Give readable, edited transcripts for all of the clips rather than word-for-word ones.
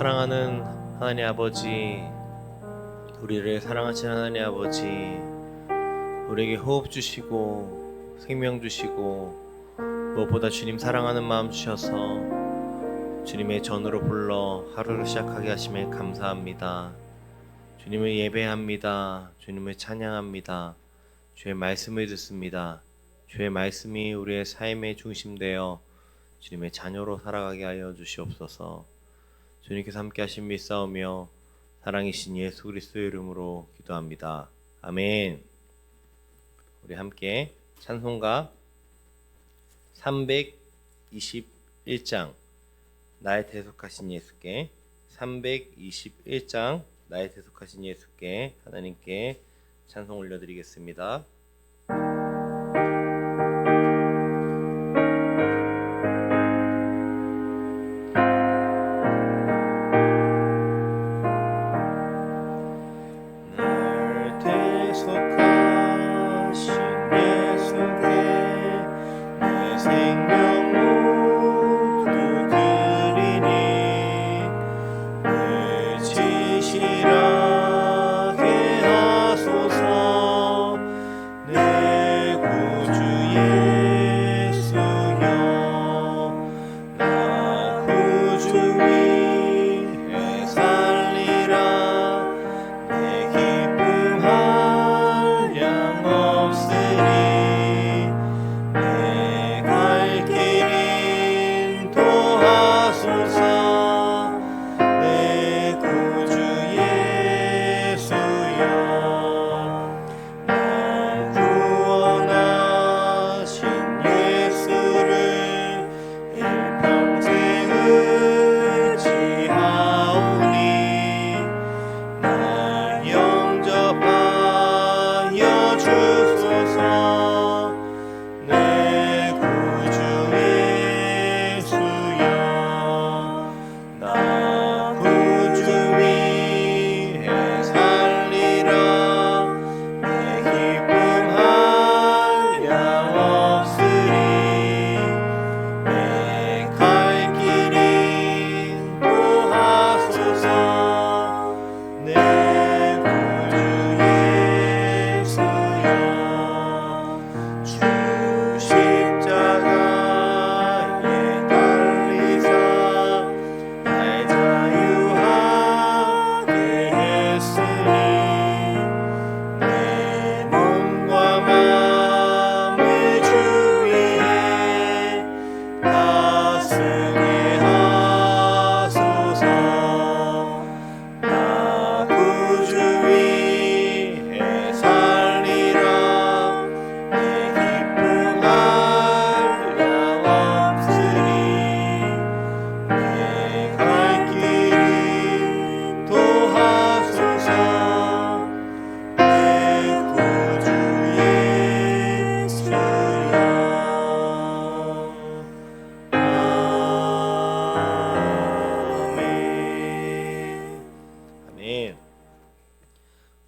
사랑하는 하나님 아버지, 우리를 사랑하신 하나님 아버지, 우리에게 호흡 주시고 생명 주시고 무엇보다 주님 사랑하는 마음 주셔서 주님의 전으로 불러 하루를 시작하게 하심에 감사합니다. 주님을 예배합니다. 주님을 찬양합니다. 주의 말씀을 듣습니다. 주의 말씀이 우리의 삶의 중심되어 주님의 자녀로 살아가게 하여 주시옵소서. 주님께서 함께 하신 믿사오며 사랑이신 예수 그리스도의 이름으로 기도합니다. 아멘. 우리 함께 찬송가 321장 나의 대속하신 예수께, 321장 나의 대속하신 예수께 하나님께 찬송 올려드리겠습니다.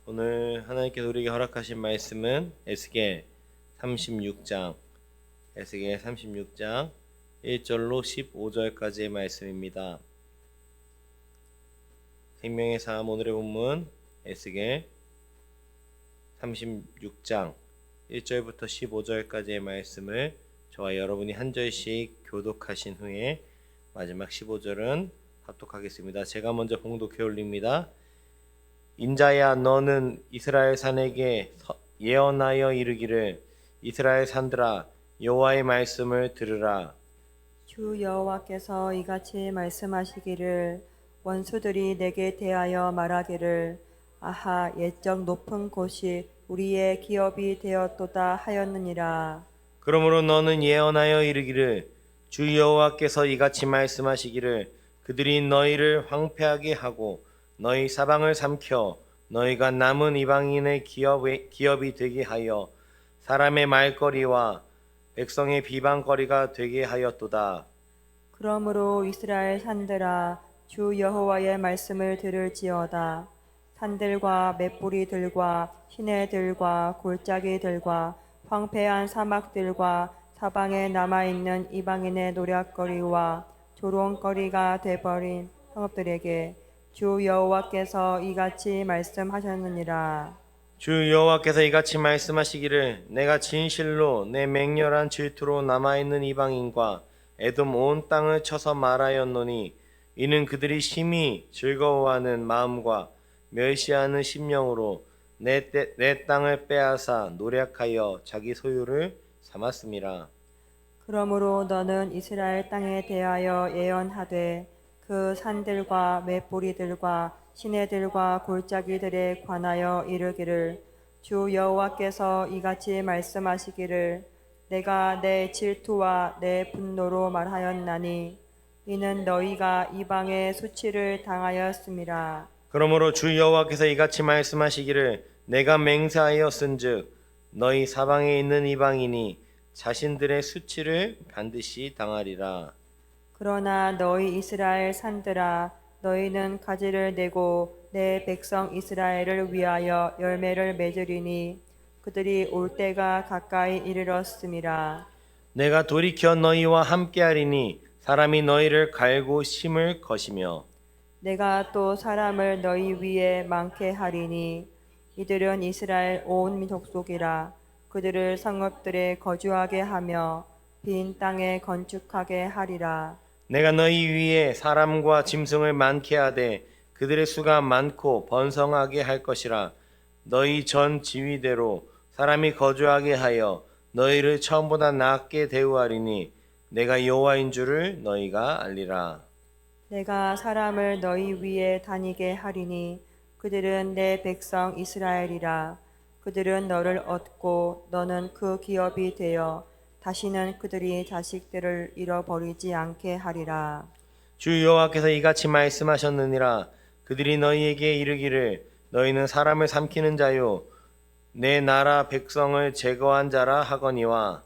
오늘 하나님께서 우리에게 허락하신 말씀은 에스겔 36장 1절로 15절까지의 말씀입니다. 생명의 삶 오늘의 본문 에스겔 36장 1절부터 15절까지의 말씀을 저와 여러분이 한 절씩 교독하신 후에 마지막 15절은 합독하겠습니다. 제가 먼저 봉독해 올립니다. 인자야, 너는 이스라엘 산에게 예언하여 이르기를, 이스라엘 산들아, 여호와의 말씀을 들으라. 주 여호와께서 이같이 말씀하시기를, 원수들이 내게 대하여 말하기를, 아하, 옛적 높은 곳이 우리의 기업이 되었도다 하였느니라. 그러므로 너는 예언하여 이르기를, 주 여호와께서 이같이 말씀하시기를, 그들이 너희를 황폐하게 하고 너희 사방을 삼켜 너희가 남은 이방인의 기업이 되게 하여 사람의 말거리와 백성의 비방거리가 되게 하였도다. 그러므로 이스라엘 산들아, 주 여호와의 말씀을 들을지어다. 산들과 맷뿌리들과 시내들과 골짜기들과 황폐한 사막들과 사방에 남아있는 이방인의 노략거리와 조롱거리가 돼버린 성읍들에게 주 여호와께서 이같이 말씀하셨느니라. 주 여호와께서 이같이 말씀하시기를 내가 진실로 내 맹렬한 질투로 남아있는 이방인과 에돔 온 땅을 쳐서 말하였노니 이는 그들이 심히 즐거워하는 마음과 멸시하는 심령으로 내 땅을 빼앗아 노략하여 자기 소유를 삼았음이라. 그러므로 너는 이스라엘 땅에 대하여 예언하되 그 산들과 맷뿌리들과 시내들과 골짜기들에 관하여 이르기를 주 여호와께서 이같이 말씀하시기를 내가 내 질투와 내 분노로 말하였나니 이는 너희가 이방의 수치를 당하였음이라. 그러므로 주 여호와께서 이같이 말씀하시기를 내가 맹세하였은즉 너희 사방에 있는 이방인이 자신들의 수치를 반드시 당하리라. 그러나 너희 이스라엘 산들아 너희는 가지를 내고 내 백성 이스라엘을 위하여 열매를 맺으리니 그들이 올 때가 가까이 이르렀음이라. 내가 돌이켜 너희와 함께하리니 사람이 너희를 갈고 심을 것이며 내가 또 사람을 너희 위에 많게 하리니 이들은 이스라엘 온 족속이라. 그들을 성읍들에 거주하게 하며 빈 땅에 건축하게 하리라. 내가 너희 위에 사람과 짐승을 많게 하되 그들의 수가 많고 번성하게 할 것이라. 너희 전 지위대로 사람이 거주하게 하여 너희를 처음보다 낫게 대우하리니 내가 여호와인 줄을 너희가 알리라. 내가 사람을 너희 위에 다니게 하리니 그들은 내 백성 이스라엘이라. 그들은 너를 얻고 너는 그 기업이 되어 다시는 그들이 자식들을 잃어버리지 않게 하리라. 주 여호와께서 이같이 말씀하셨느니라. 그들이 너희에게 이르기를 너희는 사람을 삼키는 자요 내 나라 백성을 제거한 자라 하거니와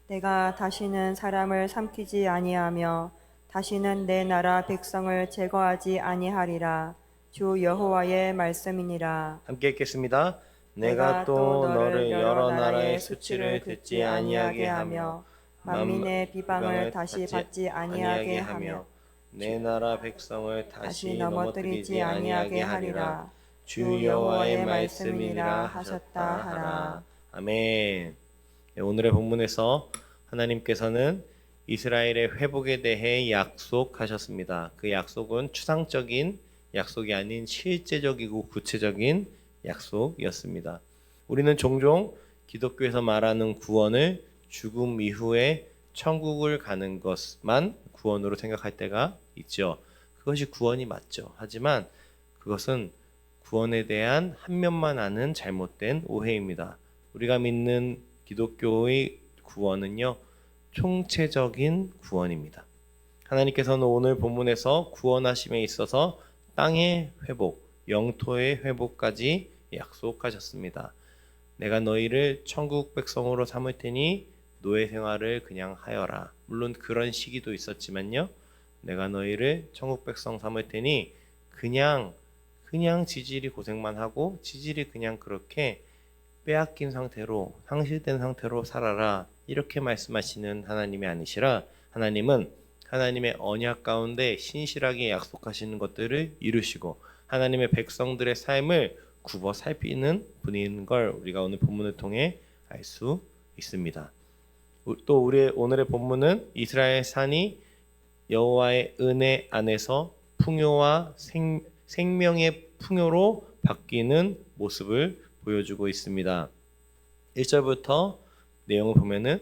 내가 다시는 사람을 삼키지 아니하며 다시는 내 나라 백성을 제거하지 아니하리라. 주 여호와의 말씀이니라. 함께 읽겠습니다. 내가 또 너를 여러 나라의 수치를 듣지 아니하게 하며 만민의 비방을 다시 받지 아니하게 하며 내 나라 백성을 다시 넘어뜨리지 아니하게 하리라. 주 여호와의 말씀이니라 하셨다 하라. 아멘. 오늘의 본문에서 하나님께서는 이스라엘의 회복에 대해 약속하셨습니다. 그 약속은 추상적인 약속이 아닌 실제적이고 구체적인 약속이었습니다. 우리는 종종 기독교에서 말하는 구원을 죽음 이후에 천국을 가는 것만 구원으로 생각할 때가 있죠. 그것이 구원이 맞죠. 하지만 그것은 구원에 대한 한 면만 아는 잘못된 오해입니다. 우리가 믿는 기독교의 구원은요, 총체적인 구원입니다. 하나님께서는 오늘 본문에서 구원하심에 있어서 땅의 회복, 영토의 회복까지 약속하셨습니다. 내가 너희를 천국 백성으로 삼을 테니 노예 생활을 그냥 하여라. 물론 그런 시기도 있었지만요. 내가 너희를 천국 백성 삼을 테니 그냥 지질이 고생만 하고 지질이 그냥 그렇게 빼앗긴 상태로 상실된 상태로 살아라. 이렇게 말씀하시는 하나님이 아니시라 하나님은 하나님의 언약 가운데 신실하게 약속하시는 것들을 이루시고 하나님의 백성들의 삶을 굽어 살피는 분인 걸 우리가 오늘 본문을 통해 알 수 있습니다. 또 우리의 오늘의 본문은 이스라엘 산이 여호와의 은혜 안에서 풍요와 생명의 풍요로 바뀌는 모습을 보여주고 있습니다. 1절부터 내용을 보면은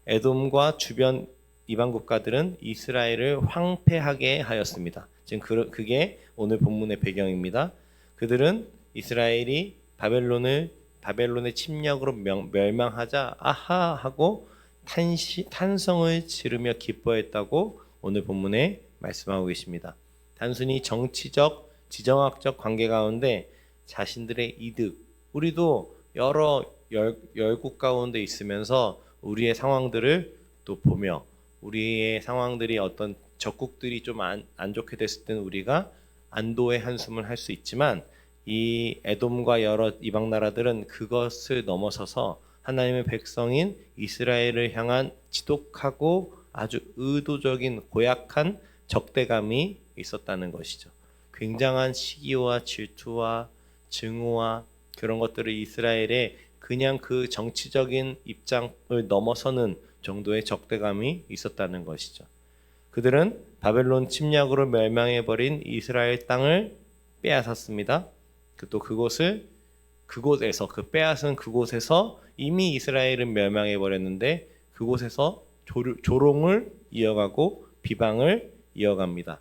에돔과 주변 이방 국가들은 이스라엘을 황폐하게 하였습니다. 지금 그게 오늘 본문의 배경입니다. 그들은 이스라엘이 바벨론의 침략으로 멸망하자 아하 하고 탄성을 지르며 기뻐했다고 오늘 본문에 말씀하고 계십니다. 단순히 정치적, 지정학적 관계 가운데 자신들의 이득, 우리도 여러 열국 가운데 있으면서 우리의 상황들을 또 보며 우리의 상황들이 어떤 적국들이 좀 안 좋게 됐을 때는 우리가 안도의 한숨을 할 수 있지만 이 에돔과 여러 이방 나라들은 그것을 넘어서서 하나님의 백성인 이스라엘을 향한 지독하고 아주 의도적인 고약한 적대감이 있었다는 것이죠. 굉장한 시기와 질투와 증오와 그런 것들을 이스라엘에 그냥 그 정치적인 입장을 넘어서는 정도의 적대감이 있었다는 것이죠. 그들은 바벨론 침략으로 멸망해버린 이스라엘 땅을 빼앗았습니다. 또 그곳에서 그 빼앗은 그곳에서 이미 이스라엘은 멸망해버렸는데 그곳에서 조롱을 이어가고 비방을 이어갑니다.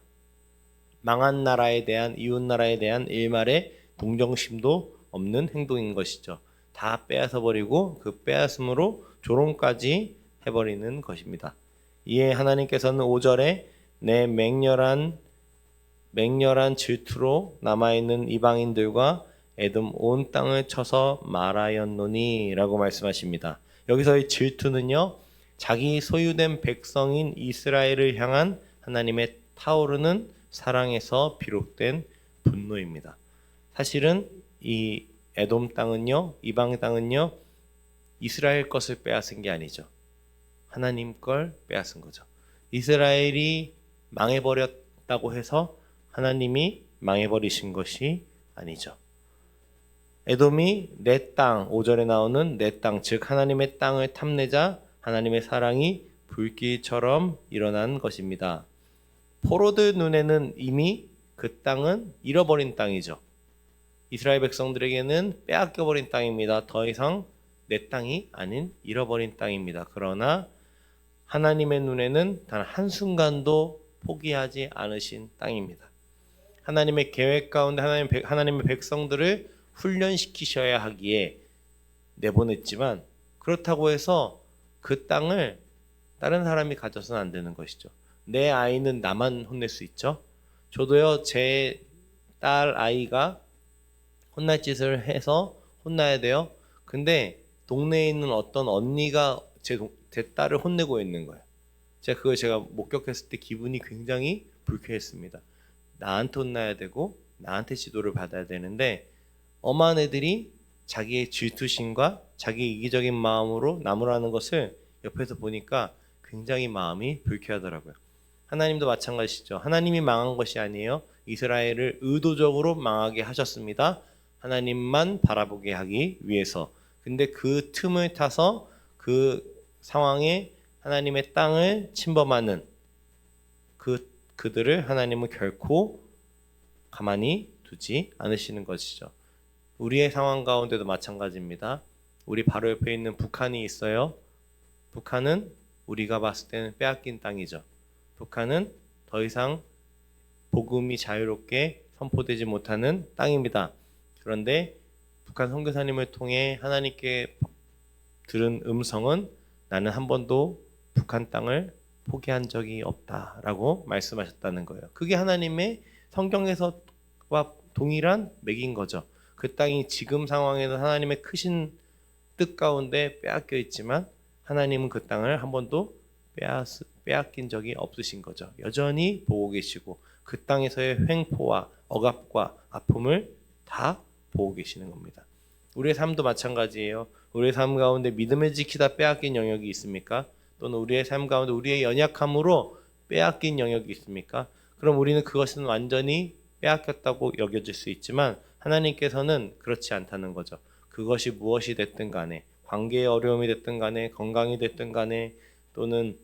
망한 나라에 대한 이웃 나라에 대한 일말의 동정심도 없는 행동인 것이죠. 다 빼앗아 버리고 그 빼앗음으로 조롱까지 해버리는 것입니다. 이에 하나님께서는 5절에 내 맹렬한 질투로 남아있는 이방인들과 에돔 온 땅을 쳐서 말하였노니 라고 말씀하십니다. 여기서 이 질투는요, 자기 소유된 백성인 이스라엘을 향한 하나님의 타오르는 사랑에서 비롯된 분노입니다. 사실은 이 에돔 땅은요, 이방 땅은요, 이스라엘 것을 빼앗은 게 아니죠. 하나님 걸 빼앗은 거죠. 이스라엘이 망해버렸다고 해서 하나님이 망해버리신 것이 아니죠. 에돔이 내 땅, 5절에 나오는 내 땅, 즉 하나님의 땅을 탐내자 하나님의 사랑이 불길처럼 일어난 것입니다. 포로들 눈에는 이미 그 땅은 잃어버린 땅이죠. 이스라엘 백성들에게는 빼앗겨버린 땅입니다. 더 이상 내 땅이 아닌 잃어버린 땅입니다. 그러나 하나님의 눈에는 단 한순간도 포기하지 않으신 땅입니다. 하나님의 계획 가운데 하나님의 백성들을 훈련시키셔야 하기에 내보냈지만 그렇다고 해서 그 땅을 다른 사람이 가져서는 안 되는 것이죠. 내 아이는 나만 혼낼 수 있죠. 저도요, 제 딸 아이가 혼날 짓을 해서 혼나야 돼요. 근데 동네에 있는 어떤 언니가 제 딸을 혼내고 있는 거예요. 제가 목격했을 때 기분이 굉장히 불쾌했습니다. 나한테 혼나야 되고 나한테 지도를 받아야 되는데 엄한 애들이 자기의 질투심과 자기 이기적인 마음으로 나무라는 것을 옆에서 보니까 굉장히 마음이 불쾌하더라고요. 하나님도 마찬가지죠. 하나님이 망한 것이 아니에요. 이스라엘을 의도적으로 망하게 하셨습니다. 하나님만 바라보게 하기 위해서. 근데 그 틈을 타서 그 상황에 하나님의 땅을 침범하는 그들을 하나님은 결코 가만히 두지 않으시는 것이죠. 우리의 상황 가운데도 마찬가지입니다. 우리 바로 옆에 있는 북한이 있어요. 북한은 우리가 봤을 때는 빼앗긴 땅이죠. 북한은 더 이상 복음이 자유롭게 선포되지 못하는 땅입니다. 그런데 북한 선교사님을 통해 하나님께 들은 음성은 나는 한 번도 북한 땅을 포기한 적이 없다라고 말씀하셨다는 거예요. 그게 하나님의 성경에서와 동일한 맥인 거죠. 그 땅이 지금 상황에서 하나님의 크신 뜻 가운데 빼앗겨 있지만 하나님은 그 땅을 한 번도 빼앗긴 적이 없으신 거죠. 여전히 보고 계시고 그 땅에서의 횡포와 억압과 아픔을 다 보고 계시는 겁니다. 우리의 삶도 마찬가지예요. 우리의 삶 가운데 믿음을 지키다 빼앗긴 영역이 있습니까? 또는 우리의 삶 가운데 우리의 연약함으로 빼앗긴 영역이 있습니까? 그럼 우리는 그것은 완전히 빼앗겼다고 여겨질 수 있지만 하나님께서는 그렇지 않다는 거죠. 그것이 무엇이 됐든 간에 관계의 어려움이 됐든 간에 건강이 됐든 간에 또는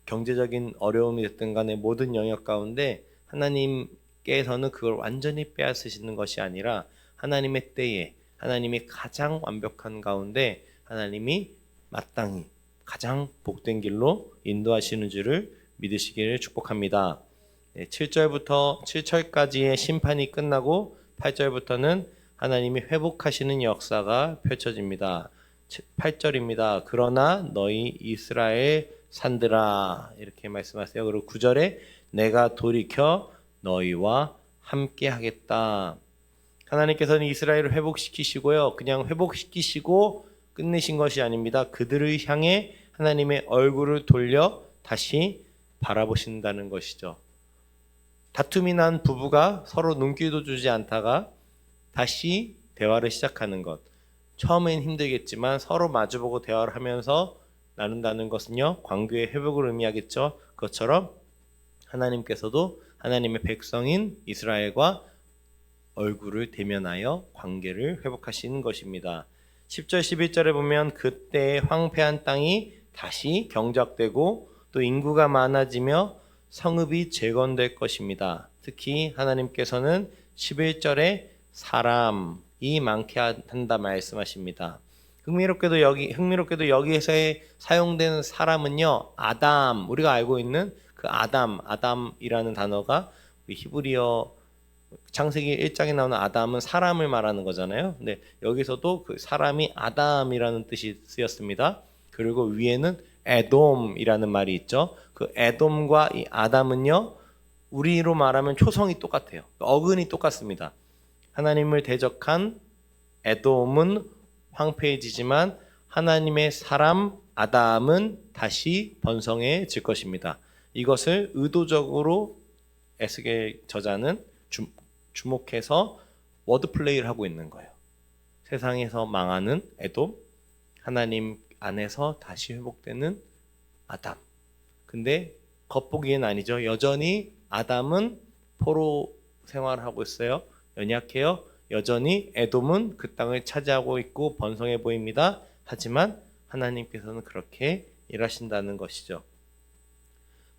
경제적인 어려움이 됐든 간에 모든 영역 가운데 하나님께서는 그걸 완전히 빼앗으시는 것이 아니라 하나님의 때에 하나님이 가장 완벽한 가운데 하나님이 마땅히 가장 복된 길로 인도하시는 줄을 믿으시기를 축복합니다. 7절까지의 심판이 끝나고 8절부터는 하나님이 회복하시는 역사가 펼쳐집니다. 8절입니다. 그러나 너희 이스라엘 산들아 이렇게 말씀하세요. 그리고 9절에 내가 돌이켜 너희와 함께 하겠다. 하나님께서는 이스라엘을 회복시키시고요. 그냥 회복시키시고 끝내신 것이 아닙니다. 그들을 향해 하나님의 얼굴을 돌려 다시 바라보신다는 것이죠. 다툼이 난 부부가 서로 눈길도 주지 않다가 다시 대화를 시작하는 것. 처음엔 힘들겠지만 서로 마주보고 대화를 하면서 나눈다는 것은요, 관계의 회복을 의미하겠죠. 그것처럼 하나님께서도 하나님의 백성인 이스라엘과 얼굴을 대면하여 관계를 회복하시는 것입니다. 10절 11절에 보면 그때 황폐한 땅이 다시 경작되고 또 인구가 많아지며 성읍이 재건될 것입니다. 특히 하나님께서는 11절에 사람이 많게 한다 말씀하십니다. 흥미롭게도 여기에서 사용되는 사람은요, 아담, 우리가 알고 있는 그 아담이라는 단어가 히브리어 창세기 1장에 나오는 아담은 사람을 말하는 거잖아요. 근데 여기서도 그 사람이 아담이라는 뜻이 쓰였습니다. 그리고 위에는 에돔이라는 말이 있죠. 그 에돔과 이 아담은요, 우리로 말하면 초성이 똑같아요. 어근이 똑같습니다. 하나님을 대적한 에돔은 황폐해지지만 하나님의 사람 아담은 다시 번성해질 것입니다. 이것을 의도적으로 에스겔 저자는 주목해서 워드플레이를 하고 있는 거예요. 세상에서 망하는 에돔, 하나님 안에서 다시 회복되는 아담. 근데 겉보기엔 아니죠. 여전히 아담은 포로 생활을 하고 있어요. 연약해요. 여전히 에돔은 그 땅을 차지하고 있고 번성해 보입니다. 하지만 하나님께서는 그렇게 일하신다는 것이죠.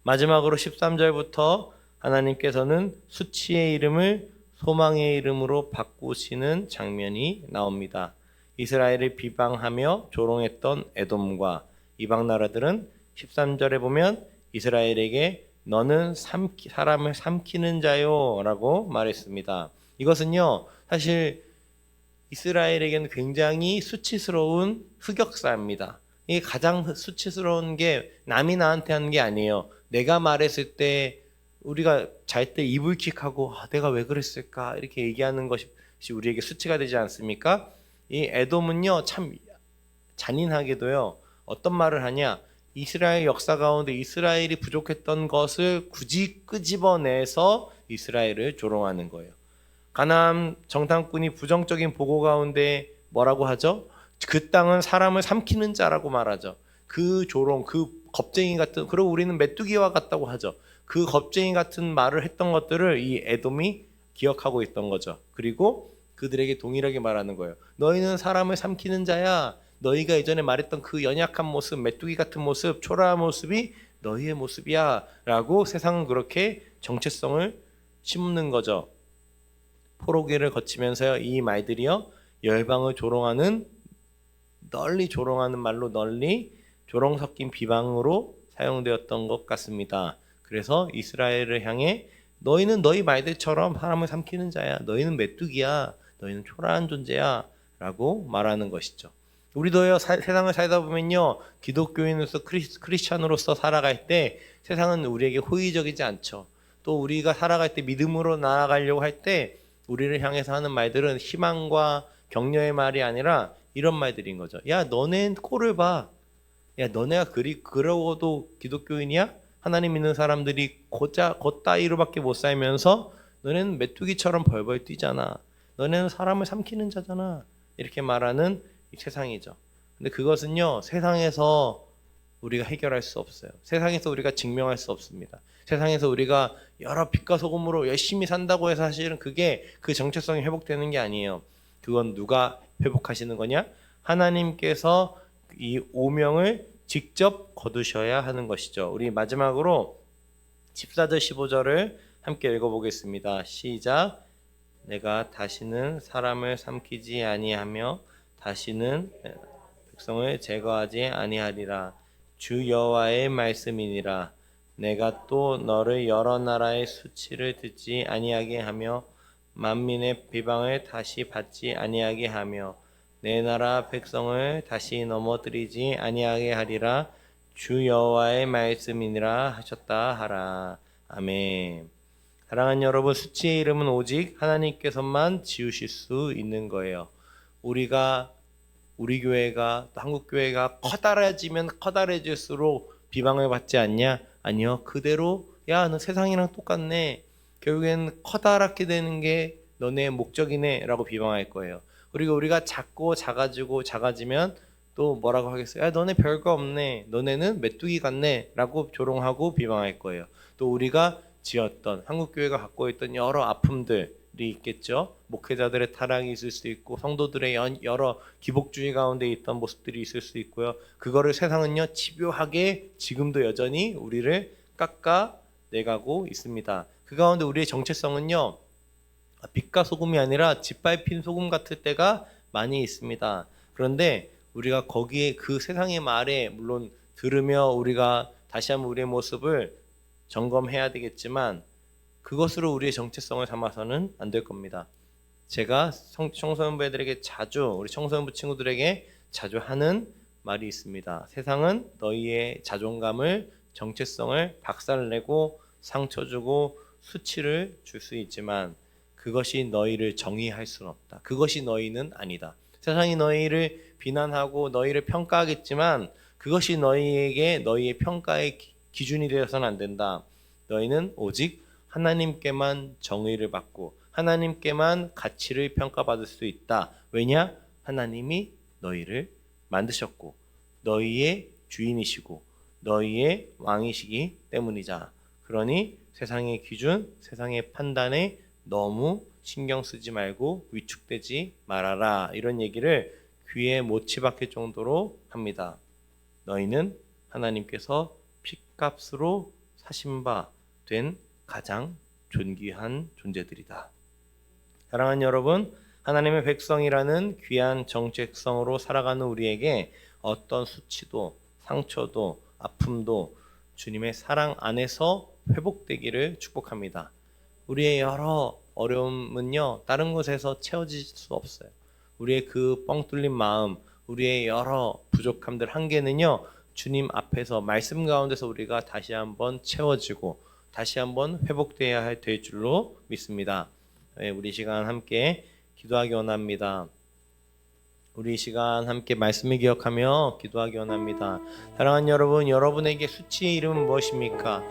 마지막으로 13절부터 하나님께서는 수치의 이름을 소망의 이름으로 바꾸시는 장면이 나옵니다. 이스라엘을 비방하며 조롱했던 에돔과 이방 나라들은 13절에 보면 이스라엘에게 너는 사람을 삼키는 자요 라고 말했습니다. 이것은요, 사실 이스라엘에게는 굉장히 수치스러운 흑역사입니다. 이게 가장 수치스러운 게 남이 나한테 하는 게 아니에요. 내가 말했을 때 우리가 잘 때 이불킥하고 내가 왜 그랬을까 이렇게 얘기하는 것이 우리에게 수치가 되지 않습니까? 이 에돔은요, 참 잔인하게도요, 어떤 말을 하냐, 이스라엘 역사 가운데 이스라엘이 부족했던 것을 굳이 끄집어내서 이스라엘을 조롱하는 거예요. 가나안 정탐꾼이 부정적인 보고 가운데 뭐라고 하죠? 그 땅은 사람을 삼키는 자라고 말하죠. 그 조롱, 그 겁쟁이 같은, 그리고 우리는 메뚜기와 같다고 하죠. 그 겁쟁이 같은 말을 했던 것들을 이 에돔이 기억하고 있던 거죠. 그리고 그들에게 동일하게 말하는 거예요. 너희는 사람을 삼키는 자야. 너희가 예전에 말했던 그 연약한 모습, 메뚜기 같은 모습, 초라한 모습이 너희의 모습이야 라고 세상은 그렇게 정체성을 심는 거죠. 포로기를 거치면서요, 이 말들이요, 열방을 널리 조롱하는 말로 널리 조롱 섞인 비방으로 사용되었던 것 같습니다. 그래서 이스라엘을 향해 너희는 너희 말들처럼 사람을 삼키는 자야. 너희는 메뚜기야. 너희는 초라한 존재야. 라고 말하는 것이죠. 우리도요, 세상을 살다 보면요, 기독교인으로서 크리스찬으로서 살아갈 때 세상은 우리에게 호의적이지 않죠. 또 우리가 살아갈 때 믿음으로 나아가려고 할 때 우리를 향해서 하는 말들은 희망과 격려의 말이 아니라 이런 말들인 거죠. 야, 너네 꼴을 봐. 야, 너네가 그러고도 기독교인이야? 하나님 믿는 사람들이 겉따위로밖에 못 살면서 너네는 메뚜기처럼 벌벌 뛰잖아. 너네는 사람을 삼키는 자잖아. 이렇게 말하는 이 세상이죠. 근데 그것은요, 세상에서 우리가 해결할 수 없어요. 세상에서 우리가 증명할 수 없습니다. 세상에서 우리가 여러 빛과 소금으로 열심히 산다고 해서 사실은 그게 그 정체성이 회복되는 게 아니에요. 그건 누가 회복하시는 거냐? 하나님께서 이 오명을 직접 거두셔야 하는 것이죠. 우리 마지막으로 14절 15절을 함께 읽어보겠습니다. 시작. 내가 다시는 사람을 삼키지 아니하며 다시는 백성을 제거하지 아니하리라. 주 여호와의 말씀이니라. 내가 또 너를 여러 나라의 수치를 듣지 아니하게 하며 만민의 비방을 다시 받지 아니하게 하며 내 나라 백성을 다시 넘어뜨리지 아니하게 하리라. 주 여호와의 말씀이니라 하셨다 하라. 아멘. 사랑하는 여러분, 수치의 이름은 오직 하나님께서만 지우실 수 있는 거예요. 우리 교회가 또 한국 교회가 커다래지면 커다래질수록 비방을 받지 않냐? 아니요. 그대로 야, 너 세상이랑 똑같네. 결국엔 커다랗게 되는 게 너네 목적이네 라고 비방할 거예요. 그리고 우리가 작고 작아지면 또 뭐라고 하겠어요? 야, 너네 별거 없네. 너네는 메뚜기 같네 라고 조롱하고 비방할 거예요. 또 우리가 지었던 한국교회가 갖고 있던 여러 아픔들이 있겠죠. 목회자들의 타락이 있을 수 있고 성도들의 여러 기복주의 가운데 있던 모습들이 있을 수 있고요. 그거를 세상은요 집요하게 지금도 여전히 우리를 깎아내가고 있습니다. 그 가운데 우리의 정체성은요 빛과 소금이 아니라 짓밟힌 소금 같을 때가 많이 있습니다. 그런데 우리가 거기에 그 세상의 말에 물론 들으며 우리가 다시 한번 우리의 모습을 점검해야 되겠지만 그것으로 우리의 정체성을 삼아서는 안 될 겁니다. 제가 청소년부들에게 자주 우리 청소년부 친구들에게 자주 하는 말이 있습니다. 세상은 너희의 자존감을 정체성을 박살내고 상처 주고 수치를 줄 수 있지만 그것이 너희를 정의할 수는 없다. 그것이 너희는 아니다. 세상이 너희를 비난하고 너희를 평가하겠지만 그것이 너희에게 너희의 평가의 기준이 되어서는 안 된다. 너희는 오직 하나님께만 정의를 받고 하나님께만 가치를 평가받을 수 있다. 왜냐? 하나님이 너희를 만드셨고 너희의 주인이시고 너희의 왕이시기 때문이자. 그러니 세상의 기준, 세상의 판단에 너무 신경 쓰지 말고 위축되지 말아라. 이런 얘기를 귀에 못이 박힐 정도로 합니다. 너희는 하나님께서 핏값으로 사신 바 된 가장 존귀한 존재들이다. 사랑하는 여러분, 하나님의 백성이라는 귀한 정체성으로 살아가는 우리에게 어떤 수치도 상처도 아픔도 주님의 사랑 안에서 회복되기를 축복합니다. 우리의 여러 어려움은요 다른 곳에서 채워질 수 없어요. 우리의 그 뻥 뚫린 마음, 우리의 여러 부족함들 한계는요 주님 앞에서 말씀 가운데서 우리가 다시 한번 채워지고 다시 한번 회복되어야 될 줄로 믿습니다. 우리 시간 함께 기도하기 원합니다. 우리 시간 함께 말씀을 기억하며 기도하기 원합니다. 사랑하는 여러분, 여러분에게 수치의 이름은 무엇입니까?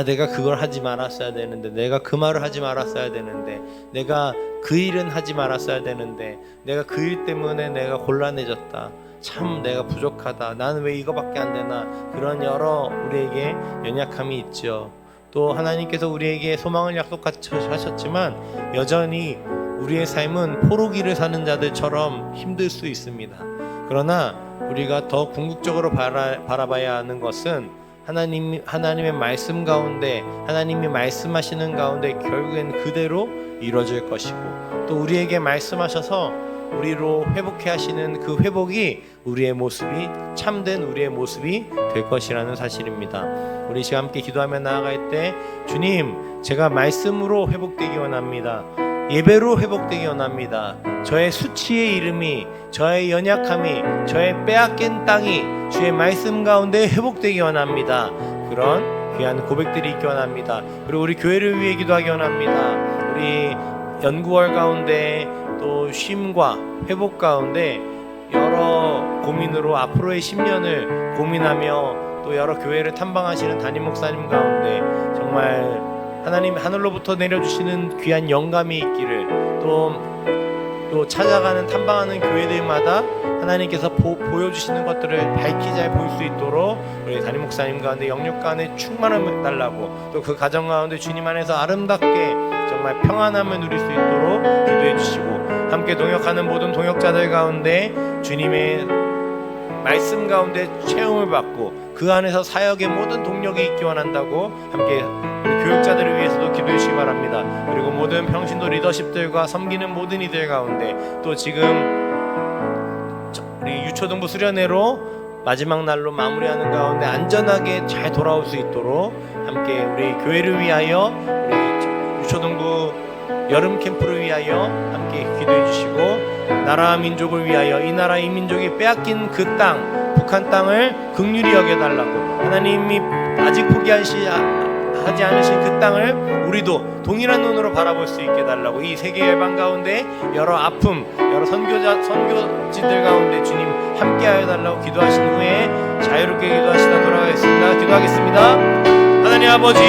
내가 그걸 하지 말았어야 되는데, 내가 그 말을 하지 말았어야 되는데, 내가 그 일은 하지 말았어야 되는데, 내가 그 일 때문에 내가 곤란해졌다. 참 내가 부족하다. 나는 왜 이거밖에 안 되나? 그런 여러 우리에게 연약함이 있죠. 또 하나님께서 우리에게 소망을 약속하셨지만 여전히 우리의 삶은 포로기를 사는 자들처럼 힘들 수 있습니다. 그러나 우리가 더 궁극적으로 바라봐야 하는 것은 하나님의 말씀 가운데 하나님이 말씀하시는 가운데 결국엔 그대로 이루어질 것이고 또 우리에게 말씀하셔서 우리로 회복해 하시는 그 회복이 우리의 모습이 참된 우리의 모습이 될 것이라는 사실입니다. 우리 시간 함께 기도하며 나아갈 때 주님 제가 말씀으로 회복되기 원합니다. 예배로 회복되기 원합니다. 저의 수치의 이름이 저의 연약함이 저의 빼앗긴 땅이 주의 말씀 가운데 회복되기 원합니다. 그런 귀한 고백들이 있기 원합니다. 그리고 우리 교회를 위해 기도하기 원합니다. 우리 연구월 가운데 또 쉼과 회복 가운데 여러 고민으로 앞으로의 10년을 고민하며 또 여러 교회를 탐방하시는 담임 목사님 가운데 정말 하나님 하늘로부터 내려주시는 귀한 영감이 있기를 또 찾아가는 탐방하는 교회들마다 하나님께서 보여주시는 것들을 밝히 잘 볼 수 있도록 우리 담임 목사님 가운데 영육 가운데 충만함을 달라고 또 그 가정 가운데 주님 안에서 아름답게 정말 평안함을 누릴 수 있도록 기도해 주시고 함께 동역하는 모든 동역자들 가운데 주님의 말씀 가운데 체험을 받고 그 안에서 사역의 모든 동력이 있기 원한다고 함께 우리 교육자들을 위해서도 기도해 주시기 바랍니다. 그리고 모든 평신도 리더십들과 섬기는 모든 이들 가운데 또 지금 우리 유초등부 수련회로 마지막 날로 마무리하는 가운데 안전하게 잘 돌아올 수 있도록 함께 우리 교회를 위하여 우리 유초등부 여름 캠프를 위하여 함께 기도해 주시고 나라와 민족을 위하여 이 나라 이 민족이 빼앗긴 그 땅 북한 땅을 긍휼히 여겨달라고 하나님이 아직 포기하지 않으신 그 땅을 우리도 동일한 눈으로 바라볼 수 있게 달라고 이 세계 열방 가운데 여러 아픔 여러 선교지들 가운데 주님 함께하여 달라고 기도하신 후에 자유롭게 기도하시다 돌아가겠습니다. 기도하겠습니다. 하나님 아버지